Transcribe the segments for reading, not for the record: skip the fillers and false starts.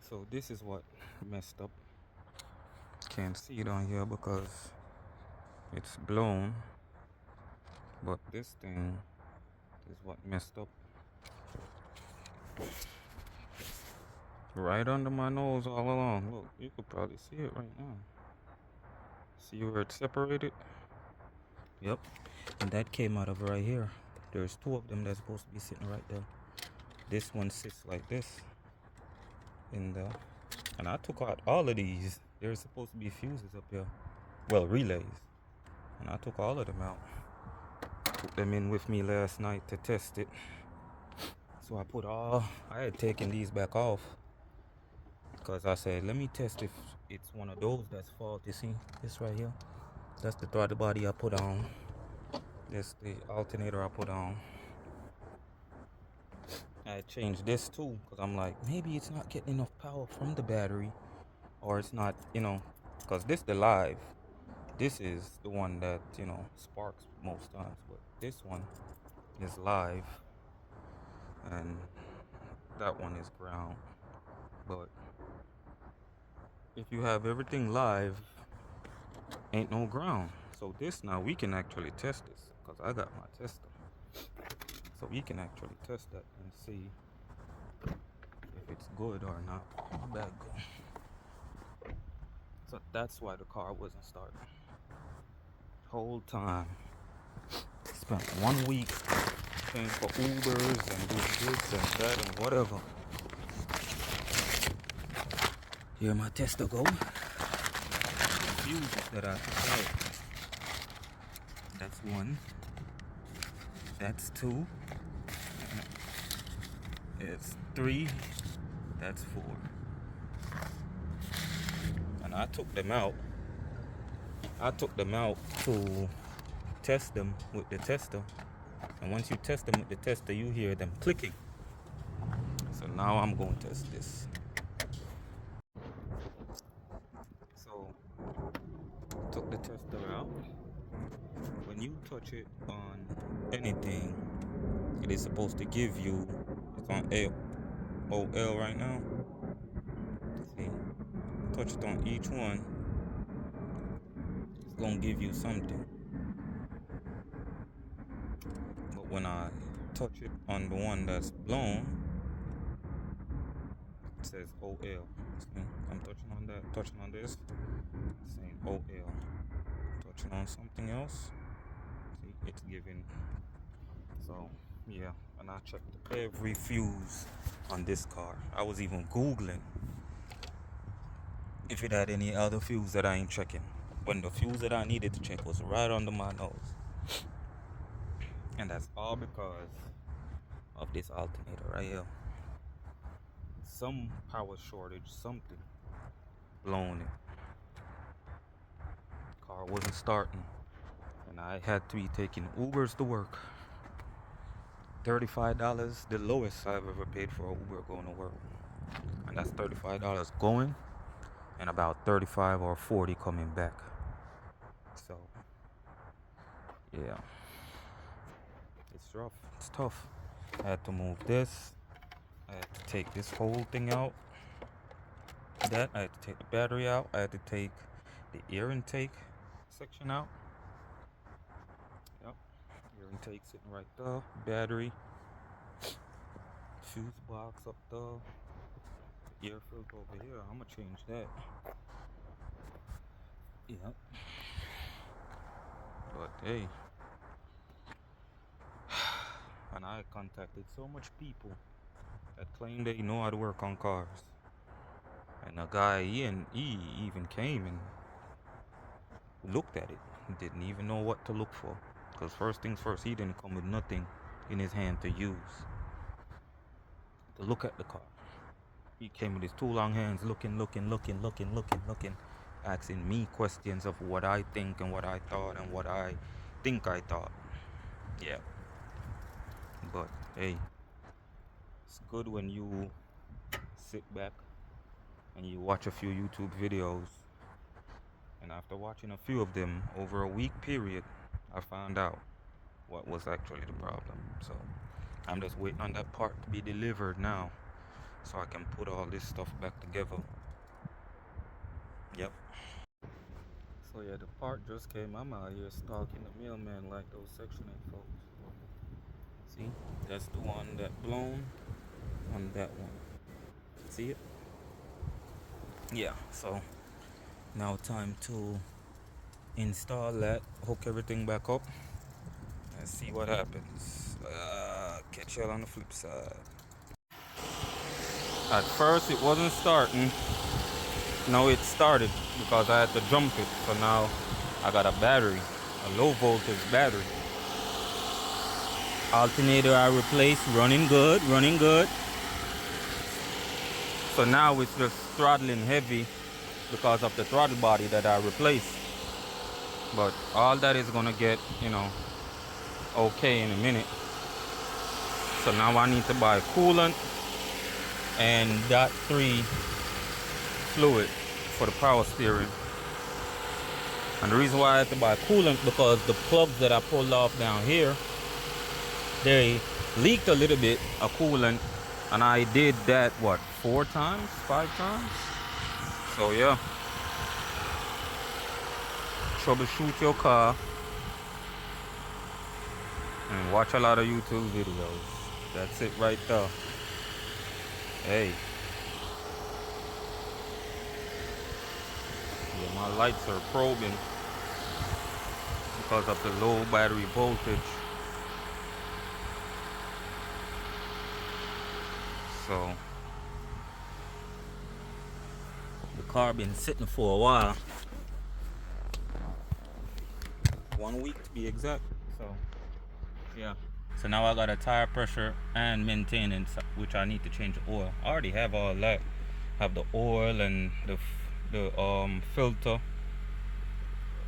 So this is what messed up. Can't see it on here because it's blown, but this thing is what messed up. Right under my nose all along. Look, you could probably see it right now. See where it's separated? Yep. And that came out of right here. There's two of them that's supposed to be sitting right there. This one sits like this in there. And I took out all of these. There's supposed to be fuses up here. Well, relays. And I took all of them out. Took them in with me last night to test it. So I had taken these back off. Because I said, let me test if it's one of those that's faulty. See this right here? That's the throttle body I put on. That's the alternator I put on. I changed this too because I'm like, maybe it's not getting enough power from the battery, or it's not, because this the live. This is the one that sparks most times, but this one is live, and that one is ground. But if you have everything live, ain't no ground. So this now we can actually test this because I got my tester. So we can actually test that and see if it's good or not. Where'd that go? So that's why the car wasn't starting. Whole time. Spent 1 week paying for Ubers and doing this and that and whatever. Here my tester go. Fuses that I took out. That's one. That's two. It's three. That's four. And I took them out. To test them with the tester. And once you test them with the tester, you hear them clicking. So now I'm going to test this. So took the tester out. When you touch it on anything, it is supposed to give you, it's on OL right now. See, touch it on each one, it's gonna give you something. But when I touch it on the one that's blown, it says OL. See, I'm touching on that, touching on this, saying OL. Touching on something else, see, it's giving. So yeah, and I checked every fuse on this car. I was even Googling if it had any other fuse that I ain't checking, when the fuse that I needed to check was right under my nose. And that's all because of this alternator right here. Some power shortage, something blown it. Car wasn't starting, and I had to be taking Ubers to work. $35, the lowest I've ever paid for an Uber going to work. And that's $35 going and about 35 or 40 coming back. So yeah, it's rough, it's tough. I had to move this, I had to take this whole thing out, I had to take the battery out, I had to take the air intake section out. Yep, air intake sitting right there, battery, fuse box up there, air filter over here. I'm gonna change that. Yep. But hey, and I contacted so much people that claim they know how to work on cars. And a guy, he even came and looked at it. He didn't even know what to look for. Because first things first, he didn't come with nothing in his hand to use. To look at the car. He came with his two long hands looking, asking me questions of what I think and what I thought and what I think I thought. Yeah. But hey, it's good when you sit back and you watch a few YouTube videos, and after watching a few of them over a week period, I found out what was actually the problem. So I'm just waiting on that part to be delivered now, so I can put all this stuff back together. Yep. So yeah, the part just came. I'm out here stalking the mailman like those Section 8 folks. See, that's the one that blown on that one. See it? Yeah. So now time to install that, hook everything back up, and see what happens. Catch y'all on the flip side. At first it wasn't starting. Now it started because I had to jump it. So now I got a battery, a low voltage battery. Alternator I replaced, running good, running good. So now it's just throttling heavy because of the throttle body that I replaced. But all that is gonna get, okay in a minute. So now I need to buy coolant and .3 fluid for the power steering. And the reason why I had to buy coolant because the plugs that I pulled off down here, they leaked a little bit of coolant, and I did that what, 4 times, 5 times? So yeah, troubleshoot your car and watch a lot of YouTube videos. That's it right there. Hey, yeah, my lights are probing because of the low battery voltage. So the car been sitting for a while, 1 week to be exact. So yeah, so now I got a tire pressure and maintenance, which I need to change the oil. I already have all that. Have the oil and the filter.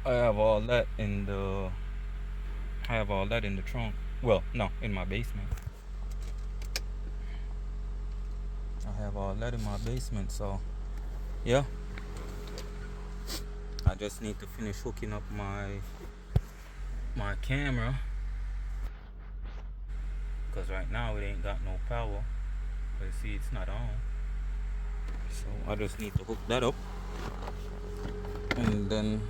I have all that in the trunk. Well, no, in my basement. I have all that in my basement. So yeah, I just need to finish hooking up my camera, because right now it ain't got no power. But you see, it's not on. So I just need to hook that up, and then